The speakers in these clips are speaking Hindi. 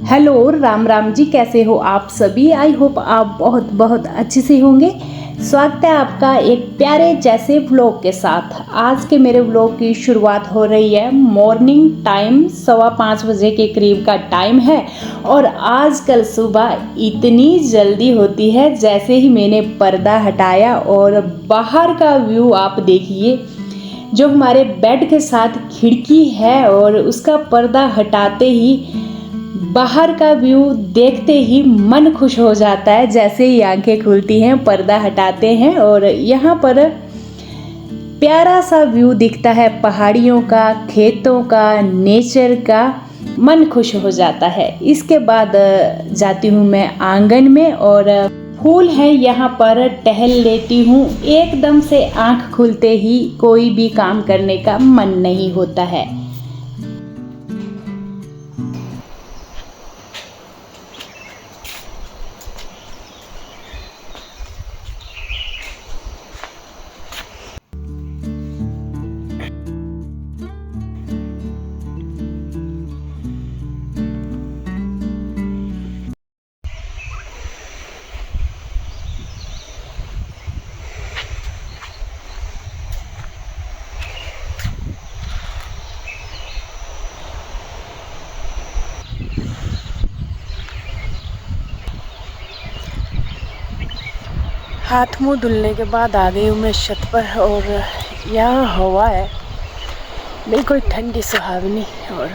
हेलो राम राम जी, कैसे हो आप सभी। आई होप आप बहुत बहुत अच्छे से होंगे। स्वागत है आपका एक प्यारे जैसे व्लॉग के साथ। आज के मेरे व्लॉग की शुरुआत हो रही है मॉर्निंग टाइम, 5:15 बजे के करीब का टाइम है। और आजकल सुबह इतनी जल्दी होती है, जैसे ही मैंने पर्दा हटाया और बाहर का व्यू आप देखिए। जो हमारे बेड के साथ खिड़की है और उसका पर्दा हटाते ही बाहर का व्यू देखते ही मन खुश हो जाता है। जैसे ही आंखें खुलती हैं, पर्दा हटाते हैं और यहाँ पर प्यारा सा व्यू दिखता है, पहाड़ियों का, खेतों का, नेचर का। मन खुश हो जाता है। इसके बाद जाती हूँ मैं आंगन में और फूल है यहाँ पर, टहल लेती हूँ। एकदम से आंख खुलते ही कोई भी काम करने का मन नहीं होता है। हाथ मुंह धुलने के बाद आ गई हूँ मैं छत पर और यहाँ हवा है बिल्कुल ठंडी सुहावनी। और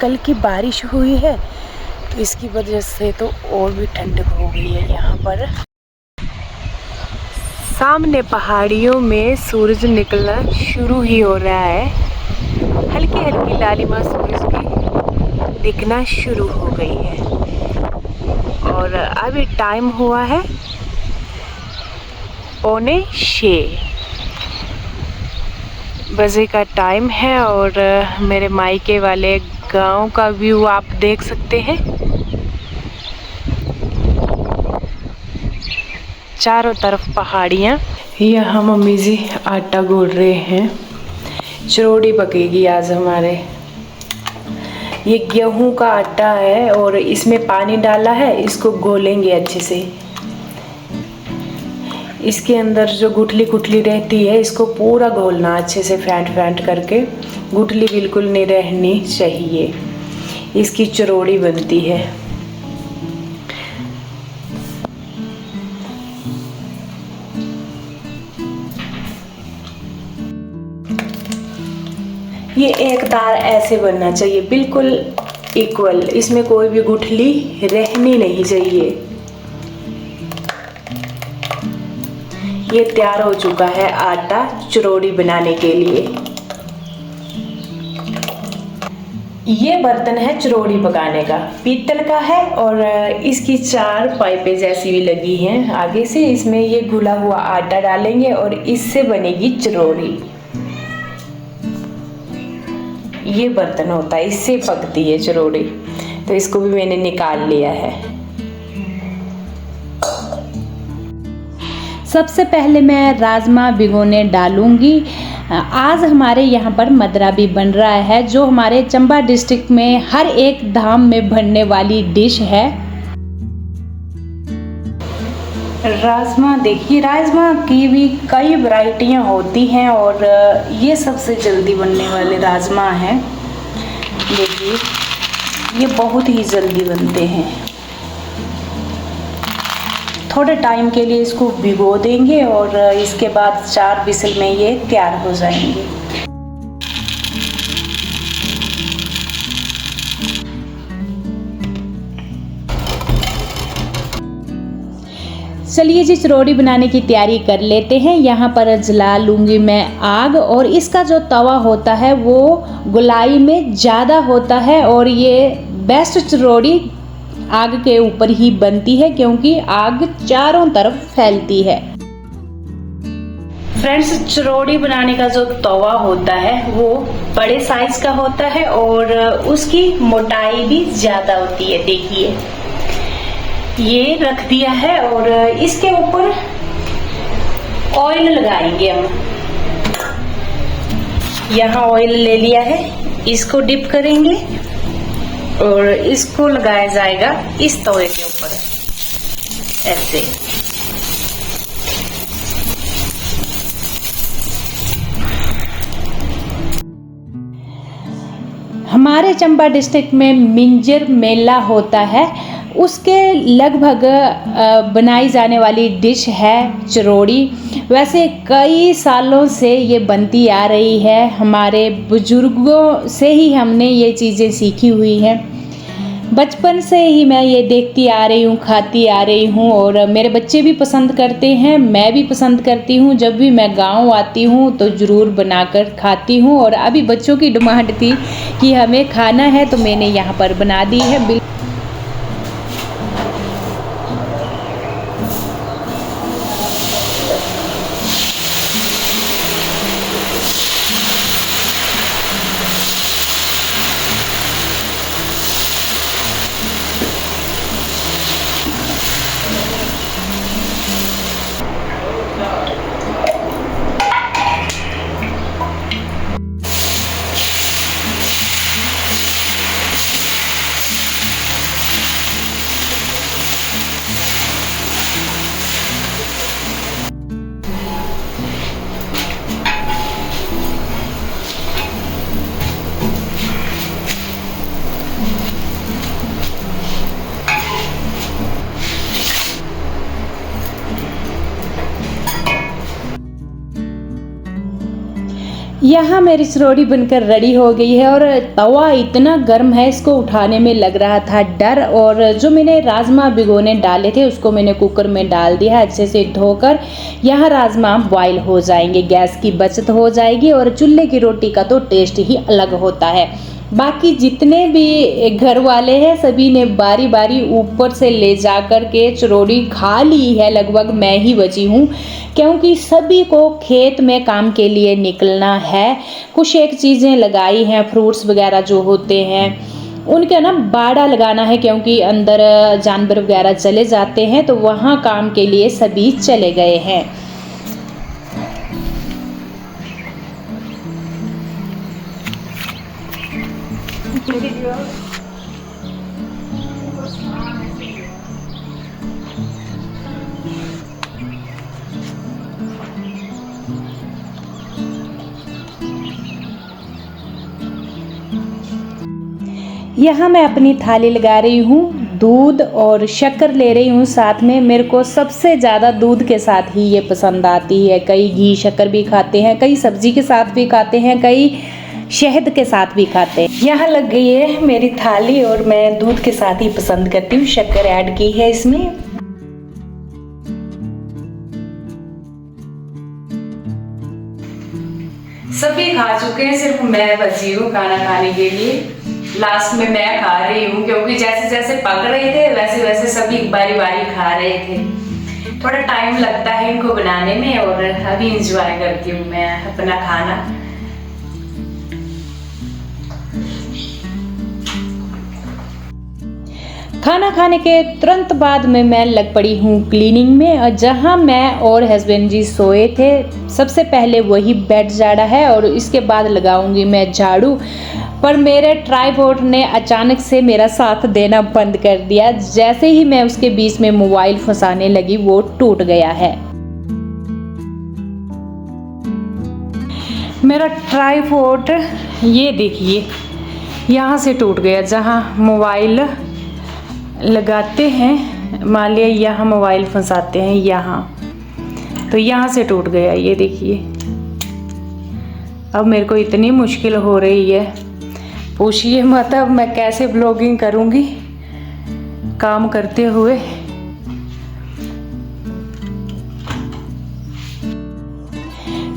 कल की बारिश हुई है तो इसकी वजह से तो और भी ठंडक हो गई है यहाँ पर। सामने पहाड़ियों में सूरज निकलना शुरू ही हो रहा है। हल्की हल्की लालिमा सूरज की दिखना शुरू हो गई है। और अभी टाइम हुआ है 5:45 बजे का टाइम है। और मेरे मायके वाले गांव का व्यू आप देख सकते हैं। चारों तरफ पहाड़ियाँ। यहाँ मम्मी जी आटा गूंद रहे हैं, चिरोड़ी पकेगी आज हमारे। ये गेहूं का आटा है और इसमें पानी डाला है, इसको घोलेंगे अच्छे से। इसके अंदर जो गुठली गुठली रहती है, इसको पूरा घोलना अच्छे से, फेंट करके। गुठली बिल्कुल नहीं रहनी चाहिए, इसकी चिरोड़ी बनती है। ये एक तार ऐसे बनना चाहिए, बिल्कुल इक्वल, इसमें कोई भी गुठली रहनी नहीं चाहिए। ये तैयार हो चुका है आटा चिरोड़ी बनाने के लिए। ये बर्तन है चिरोड़ी पकाने का, पीतल का है और इसकी 4 पाइपें जैसी भी लगी हैं आगे से। इसमें ये घुला हुआ आटा डालेंगे और इससे बनेगी चिरोड़ी। ये बर्तन होता है, इससे पकती है चिरोड़ी। तो इसको भी मैंने निकाल लिया है। सबसे पहले मैं राजमा भिगोने डालूंगी। आज हमारे यहाँ पर मदरा भी बन रहा है, जो हमारे चंबा डिस्ट्रिक्ट में हर एक धाम में बनने वाली डिश है। राजमा देखिए, राजमा की भी कई वैरायटियाँ होती हैं और ये सबसे जल्दी बनने वाले राजमा हैं। देखिए, ये बहुत ही जल्दी बनते हैं। थोड़े टाइम के लिए इसको भिगो देंगे और इसके बाद 4 विसल में ये तैयार हो जाएंगे। चलिए जी, चिरोड़ी बनाने की तैयारी कर लेते हैं। यहाँ पर जला लूँगी मैं आग। और इसका जो तवा होता है वो गोलाई में ज़्यादा होता है और ये बेस्ट चिरोड़ी आग के ऊपर ही बनती है, क्योंकि आग चारों तरफ फैलती है। फ्रेंड्स, चिरोड़ी बनाने का जो तवा होता है वो बड़े साइज का होता है और उसकी मोटाई भी ज्यादा होती है। देखिए, ये रख दिया है और इसके ऊपर ऑयल लगाएंगे हम। यहाँ ऑयल ले लिया है, इसको डिप करेंगे और इसको लगाया जाएगा इस तवे के ऊपर ऐसे। हमारे चंबा डिस्ट्रिक्ट में मिंजर मेला होता है, उसके लगभग बनाई जाने वाली डिश है चरोड़ी। वैसे कई सालों से ये बनती आ रही है, हमारे बुजुर्गों से ही हमने ये चीज़ें सीखी हुई हैं। बचपन से ही मैं ये देखती आ रही हूँ, खाती आ रही हूँ और मेरे बच्चे भी पसंद करते हैं, मैं भी पसंद करती हूँ। जब भी मैं गांव आती हूँ तो ज़रूर बनाकर खाती हूँ। और अभी बच्चों की डिमांड थी कि हमें खाना है तो मैंने यहाँ पर बना दी है। यहाँ मेरी चरोड़ी बनकर रेडी हो गई है और तवा इतना गर्म है, इसको उठाने में लग रहा था डर। और जो मैंने राजमा भिगोने डाले थे उसको मैंने कुकर में डाल दिया अच्छे से धोकर। यहाँ राजमा बॉईल हो जाएंगे, गैस की बचत हो जाएगी और चूल्हे की रोटी का तो टेस्ट ही अलग होता है। बाकी जितने भी घर वाले हैं सभी ने बारी बारी ऊपर से ले जा कर के चरोड़ी खा ली है, लगभग मैं ही बची हूँ क्योंकि सभी को खेत में काम के लिए निकलना है। कुछ एक चीज़ें लगाई हैं, फ्रूट्स वगैरह जो होते हैं उनके ना बाड़ा लगाना है क्योंकि अंदर जानवर वगैरह चले जाते हैं, तो वहाँ काम के लिए सभी चले गए हैं। यहाँ मैं अपनी थाली लगा रही हूँ, दूध और शक्कर ले रही हूँ साथ में। मेरे को सबसे ज़्यादा दूध के साथ ही ये पसंद आती है। कई घी शक्कर भी खाते हैं, कई सब्जी के साथ भी खाते हैं, कई शहद के साथ भी खाते हैं। यहाँ लग गई है मेरी थाली और मैं दूध के साथ ही पसंद करती हूँ, शक्कर ऐड की है इसमें। सभी खा चुके हैं, सिर्फ मैं बची हूँ खाना खाने के लिए। लास्ट में मैं खा रही हूँ क्योंकि जैसे जैसे पक रहे थे वैसे वैसे सभी बारी बारी खा रहे थे। थोड़ा टाइम लगता है इनको बनाने में और अभी इंजॉय करती हूँ मैं अपना खाना। खाना खाने के तुरंत बाद में मैं लग पड़ी हूँ क्लीनिंग में। और जहाँ मैं और हस्बैंड जी सोए थे सबसे पहले वही बेड झाड़ा है और इसके बाद लगाऊंगी मैं झाड़ू। पर मेरे ट्राइपॉड ने अचानक से मेरा साथ देना बंद कर दिया। जैसे ही मैं उसके बीच में मोबाइल फंसाने लगी वो टूट गया है। मेरा ट्राइपॉड ये देखिए यहाँ से टूट गया। जहाँ मोबाइल लगाते हैं, मान लिया यहाँ मोबाइल फंसाते हैं यहाँ, तो यहाँ से टूट गया ये देखिए। अब मेरे को इतनी मुश्किल हो रही है पूछिए मत। अब मैं कैसे ब्लॉगिंग करूँगी काम करते हुए।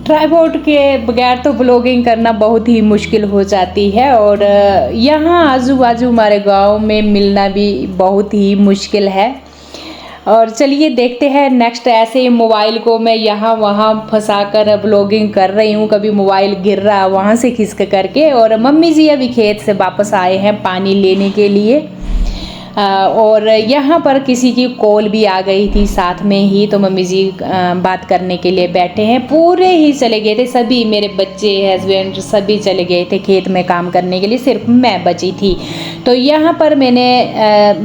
ट्राइपॉड के बगैर तो ब्लॉगिंग करना बहुत ही मुश्किल हो जाती है और यहाँ आजू बाजू हमारे गांव में मिलना भी बहुत ही मुश्किल है। और चलिए देखते हैं नेक्स्ट। ऐसे मोबाइल को मैं यहाँ वहाँ फंसा कर ब्लॉगिंग कर रही हूँ, कभी मोबाइल गिर रहा वहाँ से खिसक करके। और मम्मी जी अभी खेत से वापस आए हैं पानी लेने के लिए, और यहाँ पर किसी की कॉल भी आ गई थी साथ में ही, तो मम्मी जी बात करने के लिए बैठे हैं। पूरे ही चले गए थे सभी, मेरे बच्चे, हस्बैंड सभी चले गए थे खेत में काम करने के लिए, सिर्फ मैं बची थी। तो यहाँ पर मैंने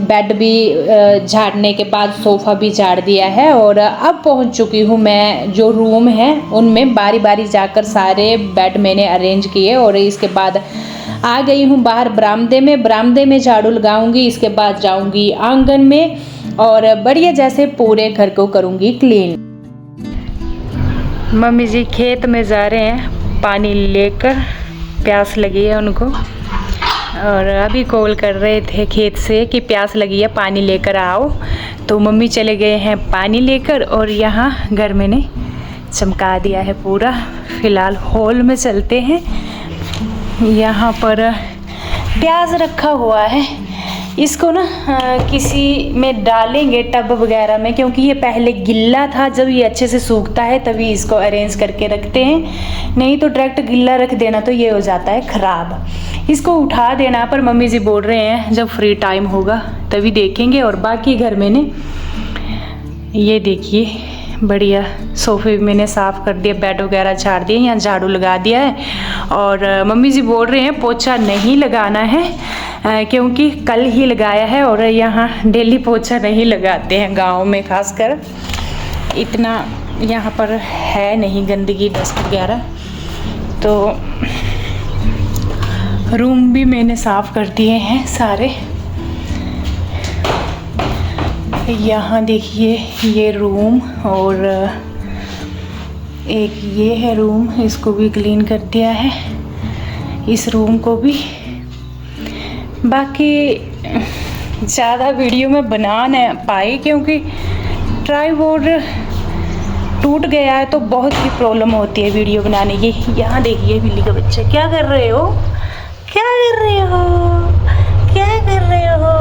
बेड भी झाड़ने के बाद सोफ़ा भी झाड़ दिया है और अब पहुँच चुकी हूँ मैं जो रूम है उनमें। बारी बारी जाकर सारे बेड मैंने अरेंज किए और इसके बाद आ गई हूँ बाहर बरामदे में झाड़ू लगाऊंगी। इसके बाद जाऊंगी आंगन में और बढ़िया जैसे पूरे घर को करूंगी क्लीन। मम्मी जी खेत में जा रहे हैं पानी लेकर, प्यास लगी है उनको, और अभी कॉल कर रहे थे खेत से कि प्यास लगी है पानी लेकर आओ। तो मम्मी चले गए हैं पानी लेकर और यहाँ घर मैंने चमका दिया है पूरा। फ़िलहाल हॉल में चलते हैं। यहाँ पर प्याज रखा हुआ है, इसको ना किसी में डालेंगे टब वगैरह में, क्योंकि ये पहले गिल्ला था। जब ये अच्छे से सूखता है तभी इसको अरेंज करके रखते हैं, नहीं तो डायरेक्ट गिल्ला रख देना तो ये हो जाता है ख़राब। इसको उठा देना पर मम्मी जी बोल रहे हैं जब फ्री टाइम होगा तभी देखेंगे। और बाकी घर मैंने ये देखिए बढ़िया सोफ़े भी मैंने साफ़ कर दिया, बेड वगैरह झाड़ दिए, यहाँ झाड़ू लगा दिया है। और मम्मी जी बोल रहे हैं पोछा नहीं लगाना है क्योंकि कल ही लगाया है और यहाँ डेली पोछा नहीं लगाते हैं गांव में, खासकर इतना यहाँ पर है नहीं गंदगी डस्ट वगैरह। तो रूम भी मैंने साफ़ कर दिए हैं सारे। यहाँ देखिए ये रूम और एक ये है रूम, इसको भी क्लीन कर दिया है, इस रूम को भी। बाकी ज़्यादा वीडियो में बना नहीं पाई क्योंकि ट्राइपॉड टूट गया है तो बहुत ही प्रॉब्लम होती है वीडियो बनाने की। यहाँ देखिए बिल्ली का बच्चा, क्या कर रहे हो, क्या कर रहे हो, क्या कर रहे हो।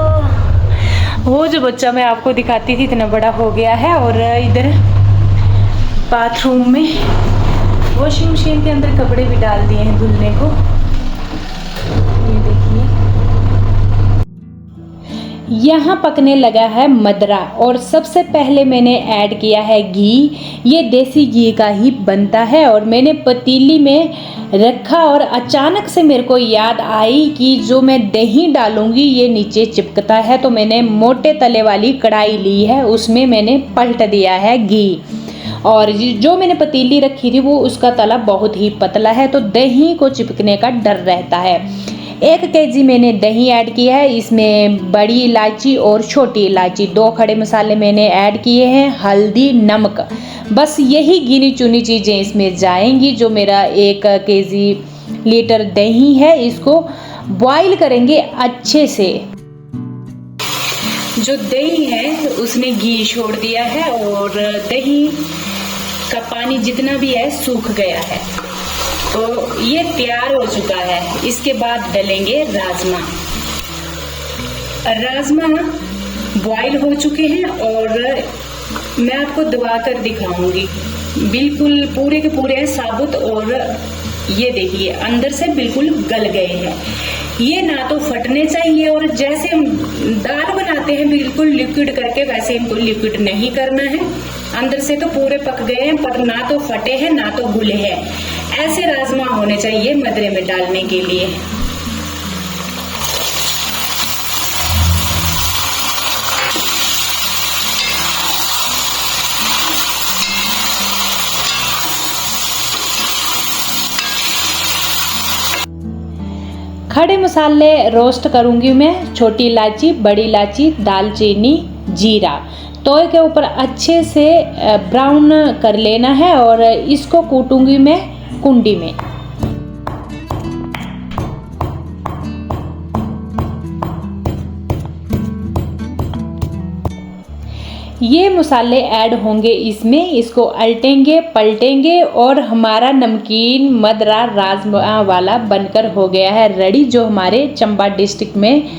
वो जो बच्चा मैं आपको दिखाती थी इतना बड़ा हो गया है। और इधर बाथरूम में वॉशिंग मशीन के अंदर कपड़े भी डाल दिए हैं धुलने को। ये देखिए यहाँ पकने लगा है मदरा और सबसे पहले मैंने ऐड किया है घी। ये देसी घी का ही बनता है और मैंने पतीली में रखा और अचानक से मेरे को याद आई कि जो मैं दही डालूंगी ये नीचे चिपकता है, तो मैंने मोटे तले वाली कढ़ाई ली है, उसमें मैंने पलट दिया है घी। और जो मैंने पतीली रखी थी वो उसका तला बहुत ही पतला है तो दही को चिपकने का डर रहता है। 1 केजी मैंने दही ऐड किया है, इसमें बड़ी इलायची और छोटी इलायची, 2 खड़े मसाले मैंने ऐड किए हैं, हल्दी, नमक, बस यही गिनी चुनी चीज़ें इसमें जाएंगी। जो मेरा 1 केजी लीटर दही है इसको बॉईल करेंगे अच्छे से। जो दही है उसने घी छोड़ दिया है और दही का पानी जितना भी है सूख गया है, तो ये तैयार हो चुका है। इसके बाद डलेंगे राजमा। राजमा बॉईल हो चुके हैं और मैं आपको दबा कर दिखाऊंगी, बिल्कुल पूरे के पूरे साबुत, और ये देखिए अंदर से बिल्कुल गल गए हैं। ये ना तो फटने चाहिए और जैसे हम दाल बनाते हैं बिल्कुल लिक्विड करके, वैसे इनको लिक्विड नहीं करना है। अंदर से तो पूरे पक गए हैं पर ना तो फटे हैं ना तो गुले हैं। ऐसे राजमा होने चाहिए मदरे में डालने के लिए। खड़े मसाले रोस्ट करूंगी मैं, छोटी इलायची, बड़ी इलायची, दालचीनी, जीरा। तवे के ऊपर अच्छे से ब्राउन कर लेना है और इसको कूटूंगी मैं कुंडी में। ये मसाले ऐड होंगे इसमें, इसको अलटेंगे पलटेंगे और हमारा नमकीन मदरा राजमा वाला बनकर हो गया है रेडी। जो हमारे चंबा डिस्ट्रिक्ट में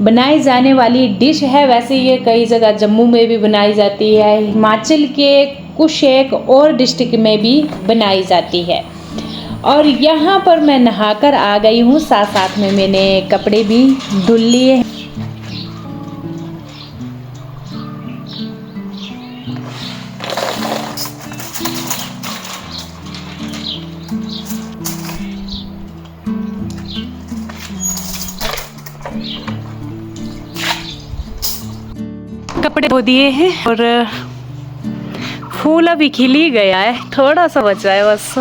बनाई जाने वाली डिश है। वैसे ये कई जगह जम्मू में भी बनाई जाती है, हिमाचल के कुछ एक और डिस्ट्रिक्ट में भी बनाई जाती है। और यहाँ पर मैं नहाकर आ गई हूँ, साथ साथ में मैंने कपड़े भी धुल लिए। कपड़े धो दिए हैं और फूल अभी खिल ही गया है, थोड़ा सा बचा है बस,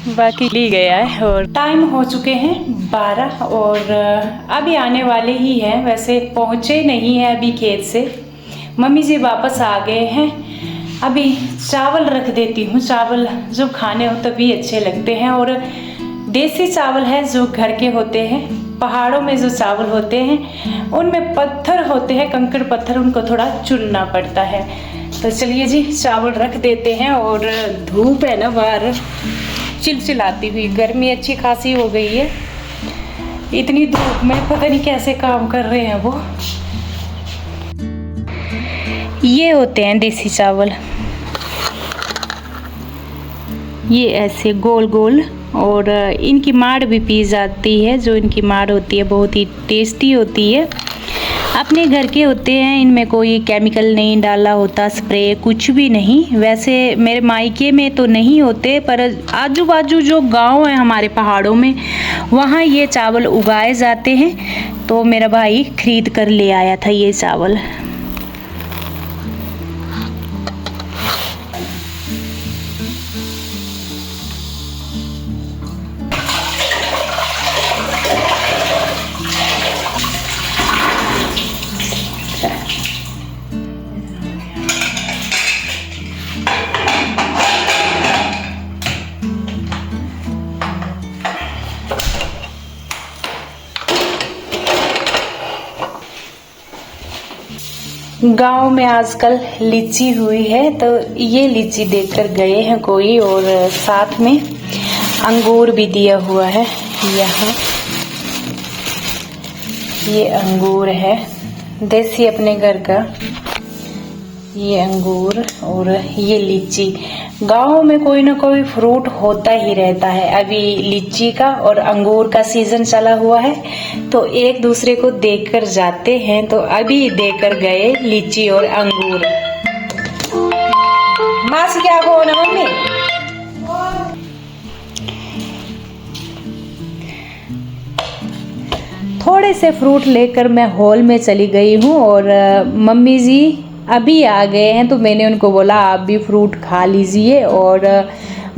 बाकी खिल गया है। और टाइम हो चुके हैं 12 और अभी आने वाले ही हैं, वैसे पहुँचे नहीं हैं अभी खेत से। मम्मी जी वापस आ गए हैं। अभी चावल रख देती हूँ, चावल जो खाने हो तभी अच्छे लगते हैं और देसी चावल है जो घर के होते हैं। पहाड़ों में जो चावल होते हैं उनमें पत्थर होते हैं, कंकड़ पत्थर, उनको थोड़ा चुनना पड़ता है। तो चलिए जी चावल रख देते हैं। और धूप है ना बाहर चिलचिलाती हुई, गर्मी अच्छी खासी हो गई है। इतनी धूप में पता नहीं कैसे काम कर रहे हैं वो। ये होते हैं देसी चावल, ये ऐसे गोल गोल, और इनकी माड़ भी पी जाती है। जो इनकी माड़ होती है बहुत ही टेस्टी होती है, अपने घर के होते हैं, इनमें कोई केमिकल नहीं डाला होता, स्प्रे कुछ भी नहीं। वैसे मेरे मायके में तो नहीं होते, पर आजू बाजू जो गांव है हमारे पहाड़ों में वहाँ ये चावल उगाए जाते हैं। तो मेरा भाई खरीद कर ले आया था ये चावल। गांव में आजकल लीची हुई है, तो ये लीची देकर गए हैं कोई, और साथ में अंगूर भी दिया हुआ है। यहाँ ये अंगूर है देसी अपने घर का, ये अंगूर और ये लीची। गांव में कोई ना कोई फ्रूट होता ही रहता है। अभी लीची का और अंगूर का सीजन चला हुआ है, तो एक दूसरे को देकर जाते हैं। तो अभी देकर गए लीची और अंगूर। माँ से क्या कहो ना मम्मी। थोड़े से फ्रूट लेकर मैं हॉल में चली गई हूँ और मम्मी जी अभी आ गए हैं, तो मैंने उनको बोला आप भी फ्रूट खा लीजिए। और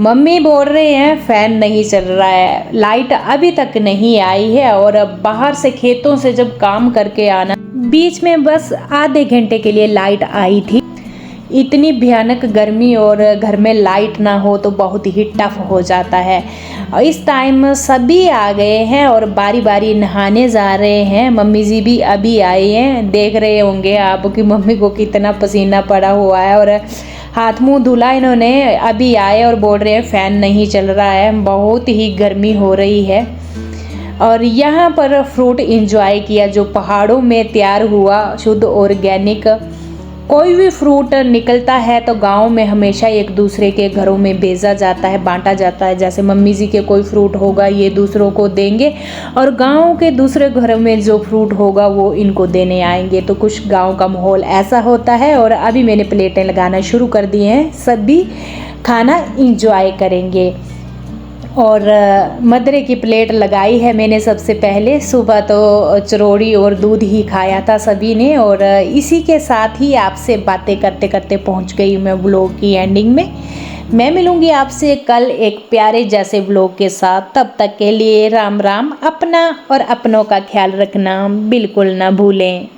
मम्मी बोल रहे हैं फैन नहीं चल रहा है, लाइट अभी तक नहीं आई है। और बाहर से खेतों से जब काम करके आना, बीच में बस आधे घंटे के लिए लाइट आई थी। इतनी भयानक गर्मी और घर में लाइट ना हो तो बहुत ही टफ हो जाता है। और इस टाइम सभी आ गए हैं और बारी बारी नहाने जा रहे हैं। मम्मी जी भी अभी आए हैं, देख रहे होंगे आप कि मम्मी को कितना पसीना पड़ा हुआ है। और हाथ मुंह धुला इन्होंने, अभी आए और बोल रहे हैं फ़ैन नहीं चल रहा है, बहुत ही गर्मी हो रही है। और यहाँ पर फ्रूट एंजॉय किया जो पहाड़ों में तैयार हुआ, शुद्ध ऑर्गेनिक। कोई भी फ्रूट निकलता है तो गांव में हमेशा एक दूसरे के घरों में भेजा जाता है, बांटा जाता है। जैसे मम्मी जी के कोई फ्रूट होगा ये दूसरों को देंगे, और गांव के दूसरे घरों में जो फ्रूट होगा वो इनको देने आएंगे। तो कुछ गांव का माहौल ऐसा होता है। और अभी मैंने प्लेटें लगाना शुरू कर दिए हैं, सभी खाना इंजॉय करेंगे। और मदरे की प्लेट लगाई है मैंने सबसे पहले। सुबह तो चरौड़ी और दूध ही खाया था सभी ने। और इसी के साथ ही आपसे बातें करते करते पहुंच गई मैं व्लॉग की एंडिंग में। मैं मिलूंगी आपसे कल एक प्यारे जैसे व्लॉग के साथ। तब तक के लिए राम राम। अपना और अपनों का ख्याल रखना बिल्कुल ना भूलें।